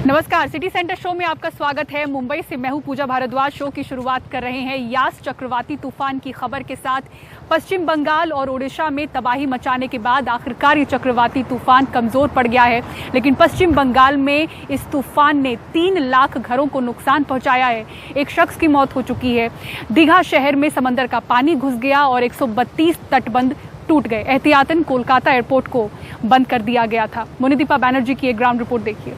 नमस्कार, city centre show में आपका स्वागत है। मुंबई से मैं हूं पूजा भारद्वाज। शो की शुरुआत कर रहे हैं यास चक्रवाती तूफान की खबर के साथ। पश्चिम बंगाल और ओडिशा में तबाही मचाने के बाद आखिरकार ये चक्रवाती तूफान कमजोर पड़ गया है, लेकिन पश्चिम बंगाल में इस तूफान ने 3 लाख घरों को नुकसान पहुंचाया है। एक शख्स की मौत हो चुकी है। दीघा शहर में समंदर का पानी घुस गया और 132 तटबंध टूट गए। एहतियातन कोलकाता एयरपोर्ट को बंद कर दिया गया था। मोनिदीपा बैनर्जी की एक ग्राउंड रिपोर्ट देखिए।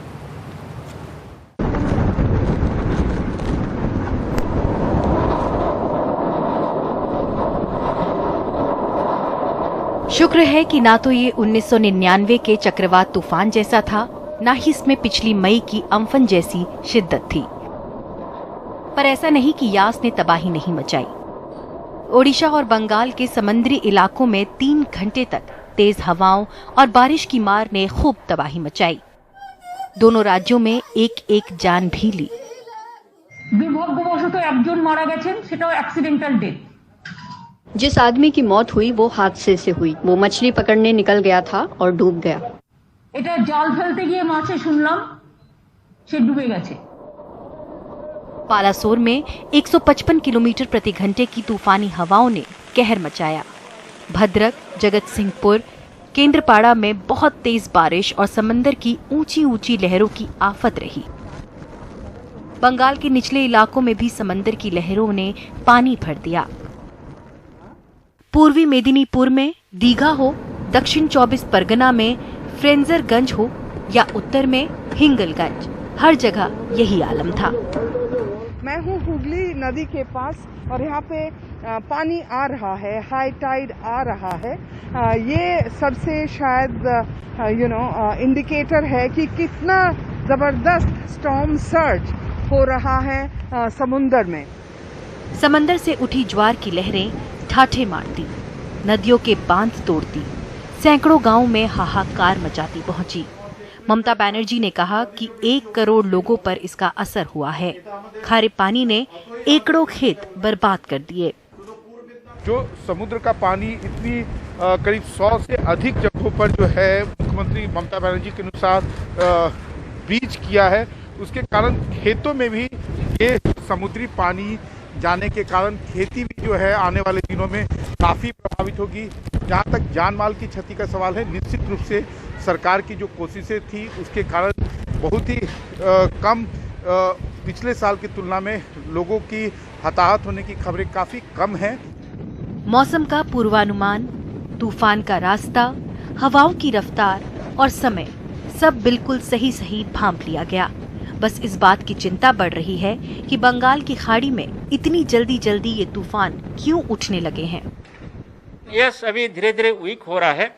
शुक्र है कि ना तो ये 1999 के चक्रवात तूफान जैसा था, ना ही इसमें पिछली मई की अम्फन जैसी शिद्दत थी। पर ऐसा नहीं कि यास ने तबाही नहीं मचाई। ओडिशा और बंगाल के समुद्री इलाकों में 3 घंटे तक तेज हवाओं और बारिश की मार ने खूब तबाही मचाई। दोनों राज्यों में एक जान भी ली। दुर्भाग्यवशत एकजन मारा गेছেন, সেটাও অ্যাক্সিডেন্টাল डेथ। जिस आदमी की मौत हुई वो हादसे से हुई। वो मछली पकड़ने निकल गया था और डूब गया। এটা জাল ফেলতে গিয়ে মাছে শুনলাম সে ডুবে গেছে। पालासोर में 155 किलोमीटर प्रति घंटे की तूफानी हवाओं ने कहर मचाया। भद्रक, जगत सिंहपुर, केंद्रपाड़ा में बहुत तेज बारिश और समंदर की ऊंची ऊंची लहरों की आफत रही। बंगाल के निचले इलाकों में भी समंदर की लहरों ने पानी भर दिया। पूर्वी मेदिनीपुर में दीघा हो, दक्षिण 24 परगना में फ्रेंजरगंज हो या उत्तर में हिंगलगंज, हर जगह यही आलम था। मैं हूँ हुगली नदी के पास और यहाँ पे पानी आ रहा है, हाई टाइड आ रहा है। ये सबसे शायद इंडिकेटर है कि कितना जबरदस्त स्टॉर्म सर्ज हो रहा है समुंदर में। समंदर से उठी ज्वार की लहरें ठाठे मारती, नदियों के बांध तोड़ती, सैकड़ों गांवों में हाहाकार मचाती पहुंची। ममता बनर्जी ने कहा कि 1 करोड़ लोगों पर इसका असर हुआ है। खारे पानी ने एकड़ों खेत बर्बाद कर दिए। जो समुद्र का पानी इतनी करीब 100 से अधिक जगहों पर जो है मुख्यमंत्री ममता बनर्जी के अनुसार बीच किया है, उसके कारण खेतों में भी ये समुद्री पानी जाने के कारण खेती भी जो है आने वाले दिनों में काफ़ी प्रभावित होगी। जहाँ तक जान माल की क्षति का सवाल है, निश्चित रूप से सरकार की जो कोशिशें थी उसके कारण बहुत ही कम पिछले साल की तुलना में लोगों की हताहत होने की खबरें काफ़ी कम हैं। मौसम का पूर्वानुमान, तूफान का रास्ता, हवाओं की रफ्तार और समय सब बिल्कुल सही भांप लिया गया। बस इस बात की चिंता बढ़ रही है कि बंगाल की खाड़ी में इतनी जल्दी ये तूफान क्यों उठने लगे हैं। यस, अभी धीरे धीरे वीक हो रहा है।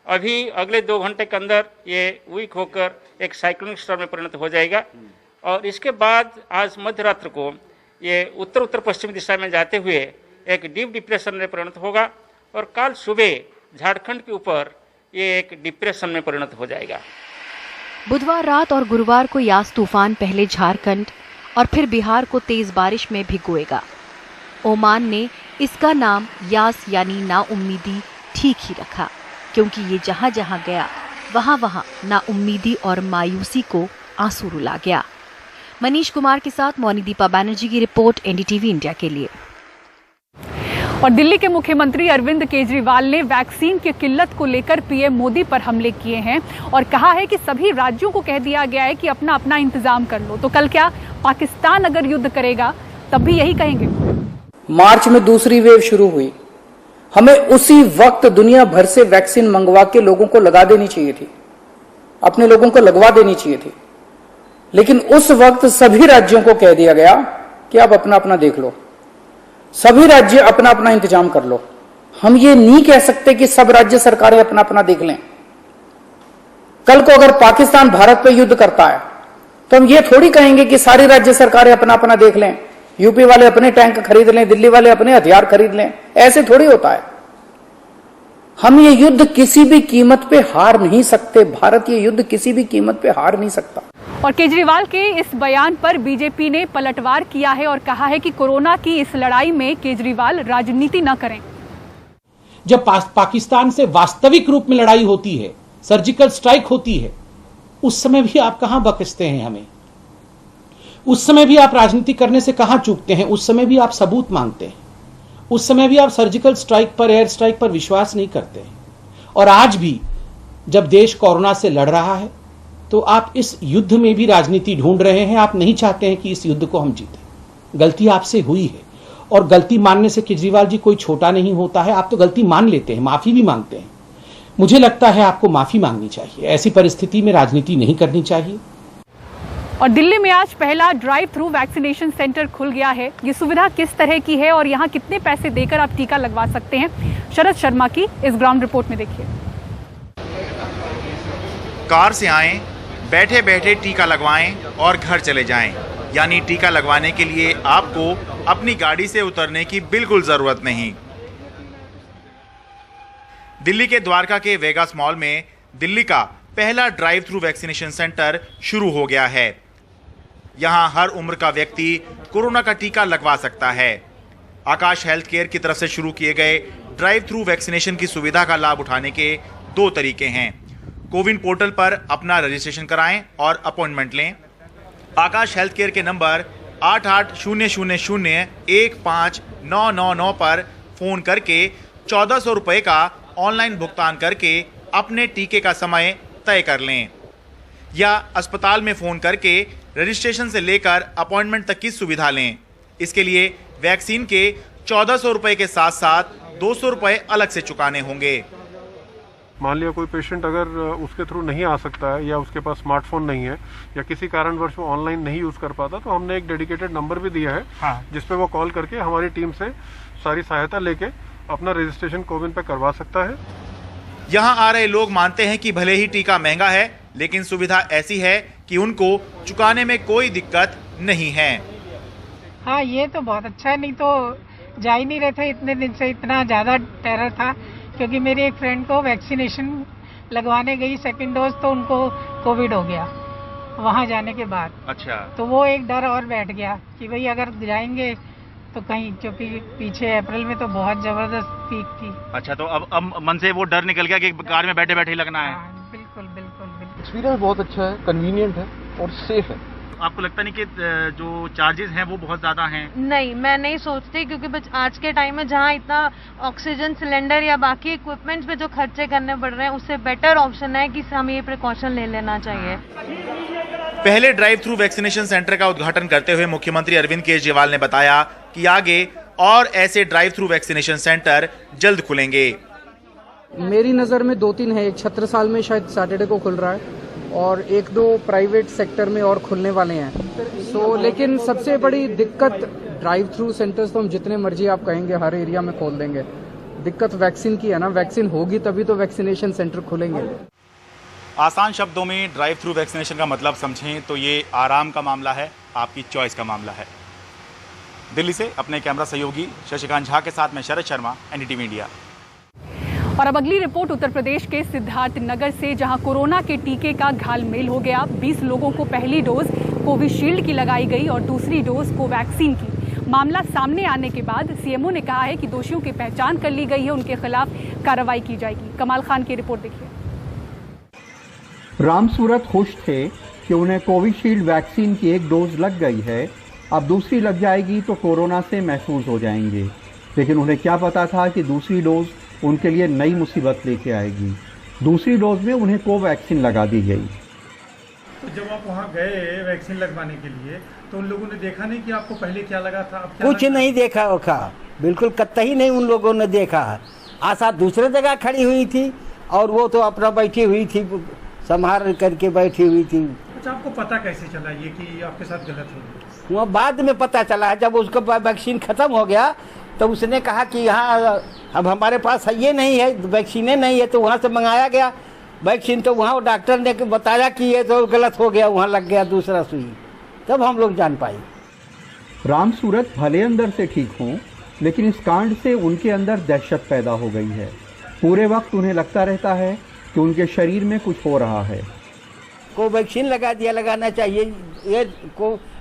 अभी अगले 2 घंटे के अंदर ये वीक होकर एक साइक्लोनिक स्टॉर्म में परिणत हो जाएगा और इसके बाद आज मध्य रात्र को ये उत्तर पश्चिमी दिशा में जाते हुए एक डीप डिप्रेशन में परिणत होगा और कल सुबह झारखंड के ऊपर ये एक डिप्रेशन में परिणत हो जाएगा। बुधवार रात और गुरुवार को यास तूफान पहले झारखंड और फिर बिहार को तेज बारिश में भिगोएगा। ओमान ने इसका नाम यास यानी नाउम्मीदी ठीक ही रखा, क्योंकि ये जहां जहां गया वहां नाउम्मीदी और मायूसी को आंसू रुला गया। मनीष कुमार के साथ मोनिदीपा बैनर्जी की रिपोर्ट, एनडीटीवी इंडिया के लिए। और दिल्ली के मुख्यमंत्री अरविंद केजरीवाल ने वैक्सीन की किल्लत को लेकर पीएम मोदी पर हमले किए हैं और कहा है कि सभी राज्यों को कह दिया गया है कि अपना अपना इंतजाम कर लो। तो कल क्या पाकिस्तान अगर युद्ध करेगा तब भी यही कहेंगे? मार्च में दूसरी वेव शुरू हुई, हमें उसी वक्त दुनिया भर से वैक्सीन मंगवा के लोगों को लगा देनी चाहिए थी, अपने लोगों को लगवा देनी चाहिए थी। लेकिन उस वक्त सभी राज्यों को कह दिया गया कि आप अपना अपना देख लो, सभी राज्य अपना अपना इंतजाम कर लो। हम ये नहीं कह सकते कि सब राज्य सरकारें अपना अपना देख लें। कल को अगर पाकिस्तान भारत पर युद्ध करता है तो हम ये थोड़ी कहेंगे कि सारी राज्य सरकारें अपना अपना देख लें, यूपी वाले अपने टैंक खरीद लें, दिल्ली वाले अपने हथियार खरीद लें। ऐसे थोड़ी होता है। हम ये युद्ध किसी भी कीमत पे हार नहीं सकते। भारत ये युद्ध किसी भी कीमत पे हार नहीं सकता। और केजरीवाल के इस बयान पर बीजेपी ने पलटवार किया है और कहा है कि कोरोना की इस लड़ाई में केजरीवाल राजनीति न करें। जब पाकिस्तान से वास्तविक रूप में लड़ाई होती है, सर्जिकल स्ट्राइक होती है, उस समय भी आप कहां बख्शते हैं हमें। उस समय भी आप राजनीति करने से कहां चूकते हैं? उस समय भी आप सबूत मांगते हैं, उस समय भी आप सर्जिकल स्ट्राइक पर, एयर स्ट्राइक पर विश्वास नहीं करते हैं। और आज भी जब देश कोरोना से लड़ रहा है तो आप इस युद्ध में भी राजनीति ढूंढ रहे हैं। आप नहीं चाहते हैं कि इस युद्ध को हम जीतें। गलती आपसे हुई है और गलती मानने से केजरीवाल जी कोई छोटा नहीं होता है। आप तो गलती मान लेते हैं, माफी भी मांगते हैं। मुझे लगता है आपको माफी मांगनी चाहिए। ऐसी परिस्थिति में राजनीति नहीं करनी चाहिए। और दिल्ली में आज पहला ड्राइव थ्रू वैक्सीनेशन सेंटर खुल गया है। ये सुविधा किस तरह की है और यहाँ कितने पैसे देकर आप टीका लगवा सकते हैं, शरद शर्मा की इस ग्राउंड रिपोर्ट में देखिए। कार से आएं, बैठे बैठे टीका लगवाएं और घर चले जाएं। यानी टीका लगवाने के लिए आपको अपनी गाड़ी से उतरने की बिल्कुल जरूरत नहीं। दिल्ली के द्वारका के वेगास मॉल में दिल्ली का पहला ड्राइव थ्रू वैक्सीनेशन सेंटर शुरू हो गया है। यहां हर उम्र का व्यक्ति कोरोना का टीका लगवा सकता है। आकाश हेल्थ केयर की तरफ से शुरू किए गए ड्राइव थ्रू वैक्सीनेशन की सुविधा का लाभ उठाने के दो तरीके हैं। कोविन पोर्टल पर अपना रजिस्ट्रेशन कराएं और अपॉइंटमेंट लें। आकाश हेल्थ केयर के नंबर 8800015999 पर फोन करके 1400 रुपए का ऑनलाइन भुगतान करके अपने टीके का समय तय कर लें, या अस्पताल में फोन करके रजिस्ट्रेशन से लेकर अपॉइंटमेंट तक की सुविधा लें। इसके लिए वैक्सीन के 1400 रुपए के साथ साथ 200 रुपए अलग से चुकाने होंगे। मान लिया कोई पेशेंट अगर उसके थ्रू नहीं आ सकता है या उसके पास स्मार्टफोन नहीं है या किसी कारणवश वो ऑनलाइन नहीं यूज कर पाता, तो हमने एक डेडिकेटेड नंबर भी दिया है। जिसपे वो कॉल करके हमारी टीम से सारी सहायता लेके अपना रजिस्ट्रेशन कोविन पे करवा सकता है। यहाँ आ रहे लोग मानते हैं कि भले ही टीका महंगा है, लेकिन सुविधा ऐसी है कि उनको चुकाने में कोई दिक्कत नहीं है। हाँ, ये तो बहुत अच्छा है। नहीं तो जा ही नहीं रहे थे इतने दिन से, इतना ज्यादा टेरर था। क्योंकि मेरी एक फ्रेंड को वैक्सीनेशन लगवाने गई सेकंड डोज, तो उनको कोविड हो गया वहां जाने के बाद। अच्छा। तो वो एक डर और बैठ गया कि भाई अगर जाएंगे तो कहीं, क्योंकि पीछे अप्रैल में तो बहुत जबरदस्त पीक थी। अच्छा, तो अब मन से वो डर निकल गया कि कार में बैठे बैठे ही लगना है। बिल्कुल बिल्कुल बिल्कुल। एक्सपीरियंस बहुत अच्छा है, कन्वीनियंट है और सेफ है। आपको लगता नहीं कि जो चार्जेस हैं वो बहुत ज्यादा हैं? नहीं, मैं नहीं सोचती, क्योंकि आज के टाइम में जहाँ इतना ऑक्सीजन सिलेंडर या बाकी इक्विपमेंट्स पे जो खर्चे करने पड़ रहे हैं, उससे बेटर ऑप्शन है कि हमें ये प्रिकॉशन ले लेना चाहिए। पहले ड्राइव थ्रू वैक्सीनेशन सेंटर का उद्घाटन करते हुए मुख्यमंत्री अरविंद केजरीवाल ने बताया कि आगे और ऐसे ड्राइव थ्रू वैक्सीनेशन सेंटर जल्द खुलेंगे। मेरी नज़र में 2-3 है। एक छत्रसाल में शायद सैटरडे को खुल रहा है और 1-2 प्राइवेट सेक्टर में और खुलने वाले हैं। लेकिन सबसे बड़ी दिक्कत ड्राइव थ्रू सेंटर्स तो हम जितने मर्जी आप कहेंगे हर एरिया में खोल देंगे, दिक्कत वैक्सीन की है ना। वैक्सीन होगी तभी तो वैक्सीनेशन सेंटर खुलेंगे। आसान शब्दों में ड्राइव थ्रू वैक्सीनेशन का मतलब समझें तो ये आराम का मामला है, आपकी चॉइस का मामला है। दिल्ली से अपने कैमरा सहयोगी शशिकांत झा के साथ मैं शरद शर्मा, एनडीटीवी इंडिया। और अब अगली रिपोर्ट उत्तर प्रदेश के सिद्धार्थनगर से, जहां कोरोना के टीके का घालमेल हो गया। 20 लोगों को पहली डोज कोविशील्ड की लगाई गई और दूसरी डोज कोवैक्सीन की। मामला सामने आने के बाद सीएमओ ने कहा है कि दोषियों की पहचान कर ली गई है, उनके खिलाफ कार्रवाई की जाएगी। कमाल खान की रिपोर्ट देखिए। रामसूरत खुश थे कि उन्हें कोविशील्ड वैक्सीन की एक डोज लग गई है, अब दूसरी लग जाएगी तो कोरोना से महफूज हो जाएंगे। लेकिन उन्हें क्या पता था कि दूसरी डोज उनके लिए नई मुसीबत लेके आएगी। दूसरी डोज में उन्हें कोवैक्सीन लगा दी गई। तो जब आप वहाँ गए वैक्सीन लगवाने के लिए, तो उन लोगों ने देखा नहीं कि आपको पहले क्या लगा था? कुछ नहीं देखा होगा, बिल्कुल कतई नहीं उन लोगों ने देखा। आशा दूसरे जगह खड़ी हुई थी और वो तो अपना बैठी हुई थी, संभाल करके बैठी हुई थी। अच्छा, आपको पता कैसे चला ये कि आपके साथ गलत हो गया? वो बाद में पता चला है, जब उसका वैक्सीन खत्म हो गया तो उसने कहा कि यहाँ अब हमारे पास ये नहीं है, वैक्सीनें नहीं है, तो वहाँ से मंगाया गया वैक्सीन। तो वहाँ डॉक्टर ने बताया कि ये तो गलत हो गया, वहाँ लग गया दूसरा सुई, तब हम लोग जान पाए। रामसूरत भले अंदर से ठीक हों, लेकिन इस कांड से उनके अंदर दहशत पैदा हो गई है। पूरे वक्त उन्हें लगता रहता है कि उनके शरीर में कुछ हो रहा है। कोवैक्सीन लगा दिया, लगाना चाहिए, ये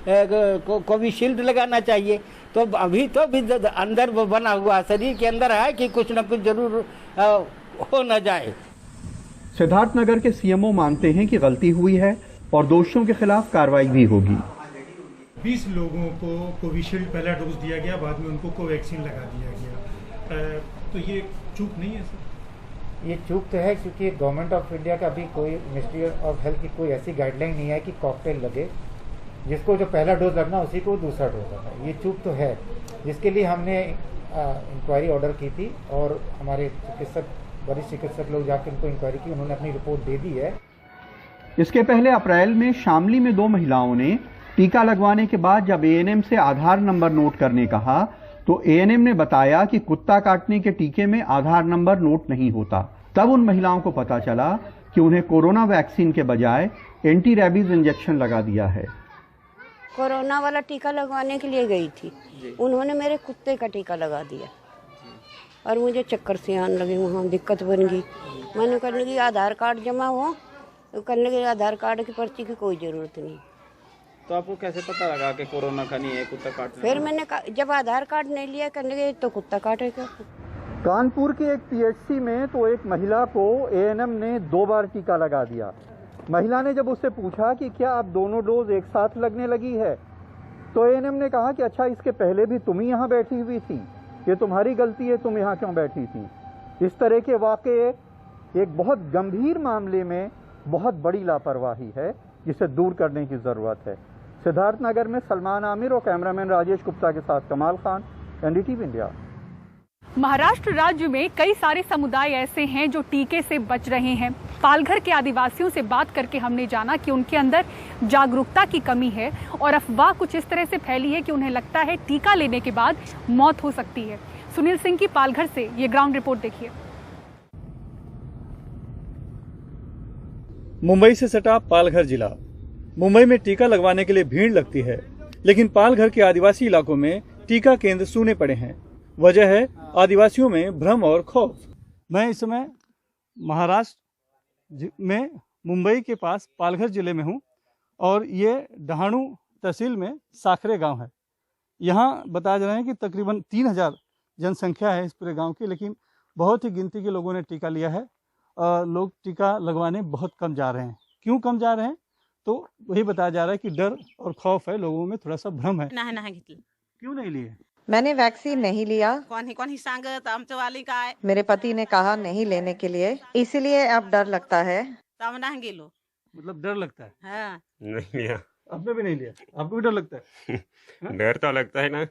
कोविशील्ड लगाना चाहिए। तो अभी तो भी अंदर बना हुआ शरीर के अंदर है कि कुछ न कुछ जरूर हो न जाए। सिद्धार्थनगर के सीएमओ मानते हैं कि गलती हुई है और दोषियों के खिलाफ कार्रवाई भी होगी। 20 लोगों को कोविशील्ड पहला डोज दिया गया, बाद में उनको कोवैक्सीन लगा दिया गया। तो ये चूक नहीं है सर? ये चूक तो है, क्योंकि गवर्नमेंट ऑफ इंडिया का अभी कोई मिनिस्ट्री ऑफ हेल्थ की कोई ऐसी गाइडलाइन नहीं है कि कॉकटेल लगे, जिसको जो पहला डोज लगना उसी को दूसरा डोज लगना। ये चूक तो है, जिसके लिए हमने इंक्वायरी ऑर्डर की थी और हमारे वरिष्ठ चिकित्सक लोग जाकर उनको इंक्वायरी की, उन्होंने अपनी रिपोर्ट दे दी है। इसके पहले अप्रैल में शामली में 2 महिलाओं ने टीका लगवाने के बाद जब एएनएम से आधार नंबर नोट करने कहा तो एएनएम ने बताया कि कुत्ता काटने के टीके में आधार नंबर नोट नहीं होता। तब उन महिलाओं को पता चला कि उन्हें कोरोना वैक्सीन के बजाय एंटी रैबीज इंजेक्शन लगा दिया है। कोरोना वाला टीका लगवाने के लिए गई थी, उन्होंने मेरे कुत्ते का टीका लगा दिया और मुझे चक्कर से आने लगे, वहाँ दिक्कत बन गई। मैंने कहने लगी आधार कार्ड जमा हो, तो कहने लगे आधार कार्ड की पर्ची की कोई ज़रूरत नहीं। तो आपको कैसे पता लगा कि कोरोना का नहीं है, कुत्ता काटना? फिर मैंने जब आधार कार्ड नहीं लिया, कहने लगे तो कुत्ता काटेगा। कानपुर के एक पीएचसी में तो एक महिला को एएनएम ने 2 बार टीका लगा दिया। महिला ने जब उससे पूछा कि क्या आप दोनों डोज एक साथ लगने लगी है, तो एएनएम ने कहा कि अच्छा, इसके पहले भी तुम ही यहाँ बैठी हुई थी, ये तुम्हारी गलती है, तुम यहाँ क्यों बैठी थी। इस तरह के वाकये एक बहुत गंभीर मामले में बहुत बड़ी लापरवाही है, जिसे दूर करने की जरूरत है। सिद्धार्थनगर में सलमान आमिर और कैमरामैन राजेश गुप्ता के साथ कमाल खान, एनडीटीवी इंडिया। महाराष्ट्र राज्य में कई सारे समुदाय ऐसे हैं जो टीके से बच रहे हैं। पालघर के आदिवासियों से बात करके हमने जाना कि उनके अंदर जागरूकता की कमी है और अफवाह कुछ इस तरह से फैली है कि उन्हें लगता है टीका लेने के बाद मौत हो सकती है। सुनील सिंह की पालघर से ये ग्राउंड रिपोर्ट देखिए। मुंबई से सटा पालघर जिला। मुंबई में टीका लगवाने के लिए भीड़ लगती है, लेकिन पालघर के आदिवासी इलाकों में टीका केंद्र सूने पड़े हैं। वजह है आदिवासियों में भ्रम और खौफ। मैं इस समय महाराष्ट्र में मुंबई के पास पालघर जिले में हूँ और ये डहाणू तहसील में साखरे गांव है। यहाँ बताया जा रहा है कि तकरीबन 3000 जनसंख्या है इस पूरे गांव की, लेकिन बहुत ही गिनती के लोगों ने टीका लिया है। लोग टीका लगवाने बहुत कम जा रहे हैं। क्यों कम जा रहे हैं, तो वही बताया जा रहा है कि डर और खौफ है, लोगों में थोड़ा सा भ्रम है। क्यों नहीं लिए? मैंने वैक्सीन नहीं लिया। कौन ही सांगत आमचं वाली काय? मेरे पति ने कहा नहीं लेने के लिए, इसलिए अब डर लगता है। तब नहीं गेलो। मतलब डर लगता है? हाँ। नहीं लिया। आपने भी नहीं लिया? आपको भी डर लगता है? डर तो लगता है ना।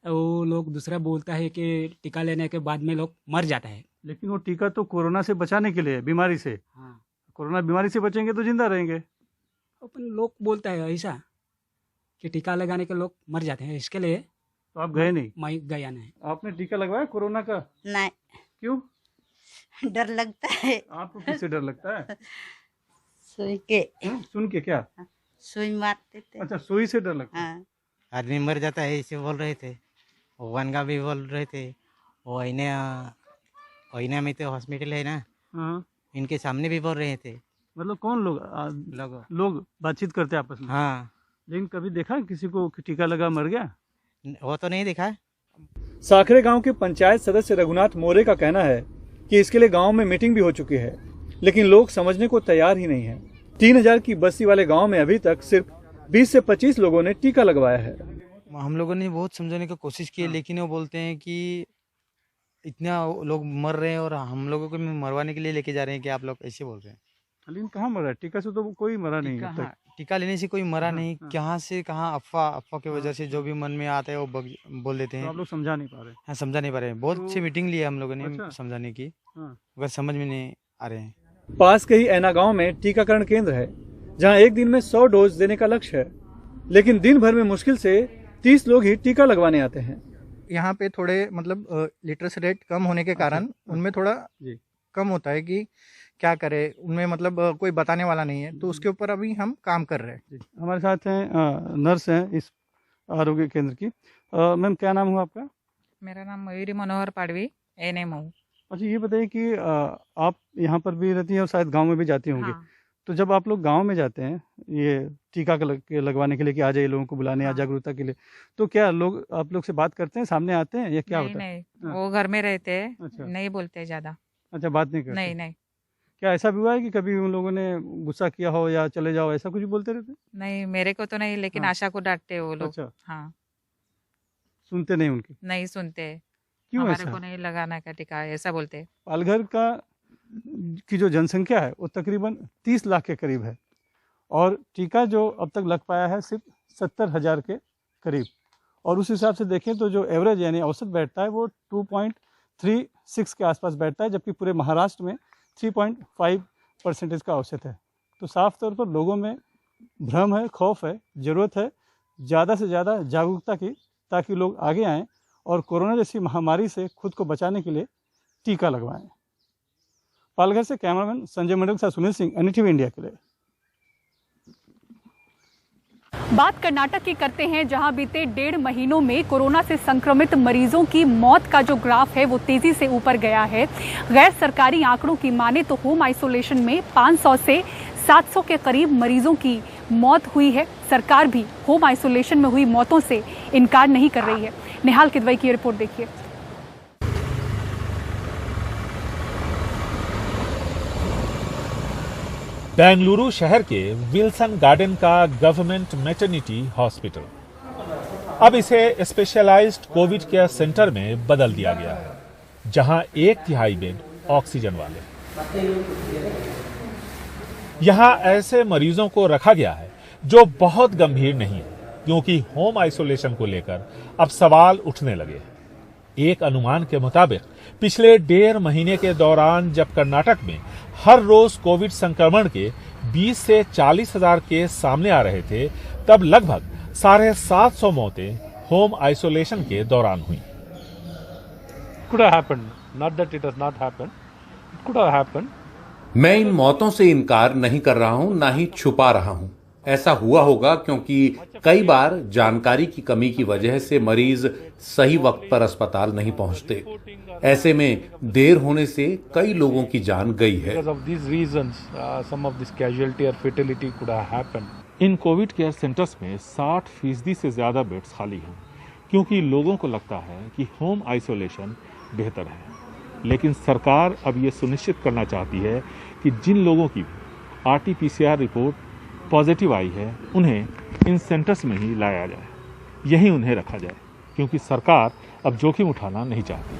वो लोग दूसरा बोलता है कि टीका लेने के बाद में लोग मर जाता है, लेकिन वो टीका तो कोरोना से बचाने के लिए, बीमारी से। हाँ। कोरोना बीमारी से बचेंगे तो जिंदा रहेंगे। अपन लोग बोलता है ऐसा कि टीका लगाने के लोग मर जाते हैं, इसके लिए। तो आप गए नहीं? मैं गया नहीं। आपने टीका लगवाया कोरोना का? नहीं। क्यों? डर लगता है। आपको किससे डर लगता है? सुई के। सुन के क्या? सुई मारते थे। अच्छा, सुई से डर लगता है। हाँ। आदमी मर जाता है इसे बोल रहे थे। वनगा भी बोल रहे थे। वो ओइना में तो हॉस्पिटल है ना, इनके सामने भी बोल रहे थे। मतलब कौन लोग बातचीत करते आपस में? हाँ। लेकिन कभी देखा किसी को टीका लगा मर गया? वो तो नहीं देखा। साखरे गांव के पंचायत सदस्य रघुनाथ मोरे का कहना है कि इसके लिए गांव में मीटिंग भी हो चुकी है, लेकिन लोग समझने को तैयार ही नहीं है। 3000 की बस्ती वाले गांव में अभी तक सिर्फ 20 से 25 लोगों ने टीका लगवाया है। हम लोगों ने बहुत समझाने की कोशिश की, लेकिन वो बोलते हैं कि इतना लोग मर रहे हैं और हम लोगों को मरवाने के लिए लेके जा रहे हैं कि आप लोग ऐसे बोल रहे हैं। लेकिन कहाँ मरा है? टीका से तो कोई मरा नहीं है। हाँ, टीका लेने से कोई मरा नहीं। कहाँ से कहाँ अफवाह की वजह से जो भी मन में आता है वो बोल देते हैं। तो आप लोग समझा नहीं पा रहे? हाँ, समझा नहीं पा रहे हैं। बहुत अच्छी मीटिंग ली है हम लोगों ने समझाने की, अगर समझ में नहीं आ रहे हैं। पास के ही ऐना गांव में टीकाकरण केंद्र है, जहां एक दिन में 100 डोज देने का लक्ष्य है, लेकिन दिन भर में मुश्किल से 30 लोग ही टीका लगवाने आते हैं। यहाँ पे थोड़े मतलब लिटरेसी रेट कम होने के कारण उनमें थोड़ा कम होता है कि क्या करें, उनमें मतलब कोई बताने वाला नहीं है, तो उसके ऊपर अभी हम काम कर रहे हैं। हमारे साथ हैं नर्स हैं इस आरोग्य केंद्र की। मैम, क्या नाम हुआ आपका? मेरा नाम मयूरी मनोहर पाड़वी, एएनएम हूँ। अच्छा, ये बताइए कि आप यहाँ पर भी रहती हैं और शायद गांव में भी जाती होंगी। हाँ। तो जब आप लोग गांव में जाते हैं ये टीका लगवाने के लिए कि आ जाइए लोगों को बुलाने या जागरूकता के लिए, तो क्या लोग आप लोग से बात करते हैं, सामने आते हैं या क्या होता है? नहीं, वो घर में रहते हैं, नहीं बोलते ज्यादा। अच्छा, बात नहीं करते? नहीं। क्या ऐसा भी हुआ है कि कभी उन लोगों ने गुस्सा किया हो या चले जाओ ऐसा कुछ बोलते रहते? नहीं, मेरे को तो नहीं, लेकिन हाँ। आशा को डांटते वो लोग। अच्छा। हाँ, सुनते नहीं उनकी? नहीं सुनते, क्यों हमारे ऐसा? को नहीं लगाना का टीका, ऐसा बोलते। पालघर की जो जनसंख्या है वो तकरीबन 30 लाख के करीब है और टीका जो अब तक लग पाया है सिर्फ 70,000 के करीब, और उस हिसाब से देखें तो जो एवरेज यानी औसत बैठता है वो 2.36 के आसपास बैठता है, जबकि पूरे महाराष्ट्र में 3.5% का औसत है। तो साफ तौर पर लोगों में भ्रम है, खौफ है, ज़रूरत है ज़्यादा से ज़्यादा जागरूकता की, ताकि लोग आगे आएँ और कोरोना जैसी महामारी से खुद को बचाने के लिए टीका लगवाएं। पालघर से कैमरामैन संजय मंडल के साथ सुनील सिंह, NDTV इंडिया के लिए। बात कर्नाटक की करते हैं, जहां बीते 1.5 महीनों में कोरोना से संक्रमित मरीजों की मौत का जो ग्राफ है वो तेजी से ऊपर गया है। गैर सरकारी आंकड़ों की माने तो होम आइसोलेशन में 500 से 700 के करीब मरीजों की मौत हुई है। सरकार भी होम आइसोलेशन में हुई मौतों से इनकार नहीं कर रही है। निहाल किदवई की रिपोर्ट देखिए। बेंगलुरु शहर के विल्सन गार्डन का गवर्नमेंट मैटरनिटी हॉस्पिटल अब इसे स्पेशलाइज्ड कोविड केयर सेंटर में बदल दिया गया है, जहां 1/3 बेड ऑक्सीजन वाले। यहां ऐसे मरीजों को रखा गया है जो बहुत गंभीर नहीं है, क्योंकि होम आइसोलेशन को लेकर अब सवाल उठने लगे। एक अनुमान के मुताबिक पिछले 1.5 महीने के दौरान जब कर्नाटक में हर रोज कोविड संक्रमण के 20 से 40 हजार केस सामने आ रहे थे, तब लगभग 750 मौतें होम आइसोलेशन के दौरान हुई। Could have happened, not that it has not happened. It could have happened. मैं इन मौतों से इनकार नहीं कर रहा हूं, ना ही छुपा रहा हूं। ऐसा हुआ होगा क्योंकि कई बार जानकारी की कमी की वजह से मरीज सही वक्त पर अस्पताल नहीं पहुंचते। ऐसे में देर होने से कई लोगों की जान गई है। Because of these reasons, some of this casualty or fatality could have happened. In Covid care centres में 60% से ज्यादा बेड्स खाली हैं, क्योंकि लोगों को लगता है कि होम आइसोलेशन बेहतर है। लेकिन सरकार अब ये सुनिश्चित करना चाहती है कि जिन लोगों की RT-PCR रिपोर्ट पॉजिटिव आई है, उन्हें इन सेंटर्स में ही लाया जाए, यहीं उन्हें रखा जाए, क्योंकि सरकार अब जोखिम उठाना नहीं चाहती।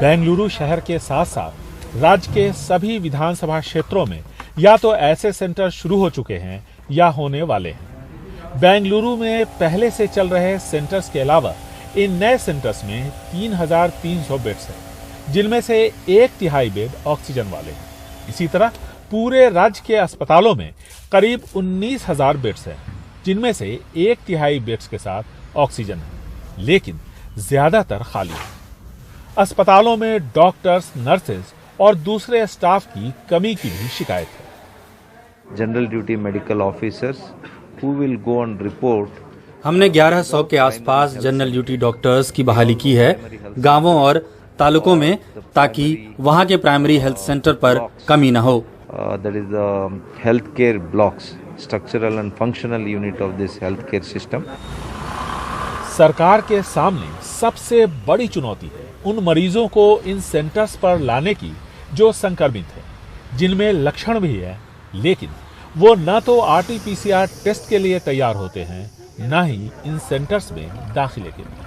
बेंगलुरु शहर के साथ साथ राज्य के सभी विधानसभा क्षेत्रों में या तो ऐसे सेंटर शुरू हो चुके हैं या होने वाले हैं। बेंगलुरु में पहले से चल रहे सेंटर्स के अलावा इन नए सेंटर्स में 3,300 बेड्स हैं, जिनमें से 1/3 बेड ऑक्सीजन वाले हैं। इसी तरह पूरे राज्य के अस्पतालों में करीब 19,000 बेड्स हैं, जिनमें से 1/3 बेड्स के साथ ऑक्सीजन है, लेकिन ज्यादातर खाली है। अस्पतालों में डॉक्टर्स, नर्सेज और दूसरे स्टाफ की कमी की भी शिकायत है। General duty medical officers who will go on report. हमने 1100 के आसपास जनरल ड्यूटी डॉक्टर्स की बहाली की है गांवों और तालुकों में, ताकि वहां के प्राइमरी हेल्थ सेंटर पर कमी न हो। That is the healthcare blocks, structural and functional unit of this healthcare system. सरकार के सामने सबसे बड़ी चुनौती है उन मरीजों को इन सेंटर्स पर लाने की जो संक्रमित है, जिनमें लक्षण भी है, लेकिन वो न तो RT-PCR टेस्ट के लिए तैयार होते हैं, न ही इन सेंटर्स में दाखिले के लिए।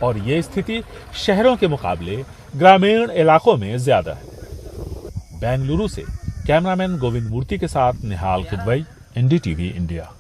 और ये स्थिति शहरों के मुकाबले ग्रामीण इलाकों में ज्यादा है। बेंगलुरु से कैमरामैन गोविंद मूर्ति के साथ निहाल किदवई, NDTV इंडिया।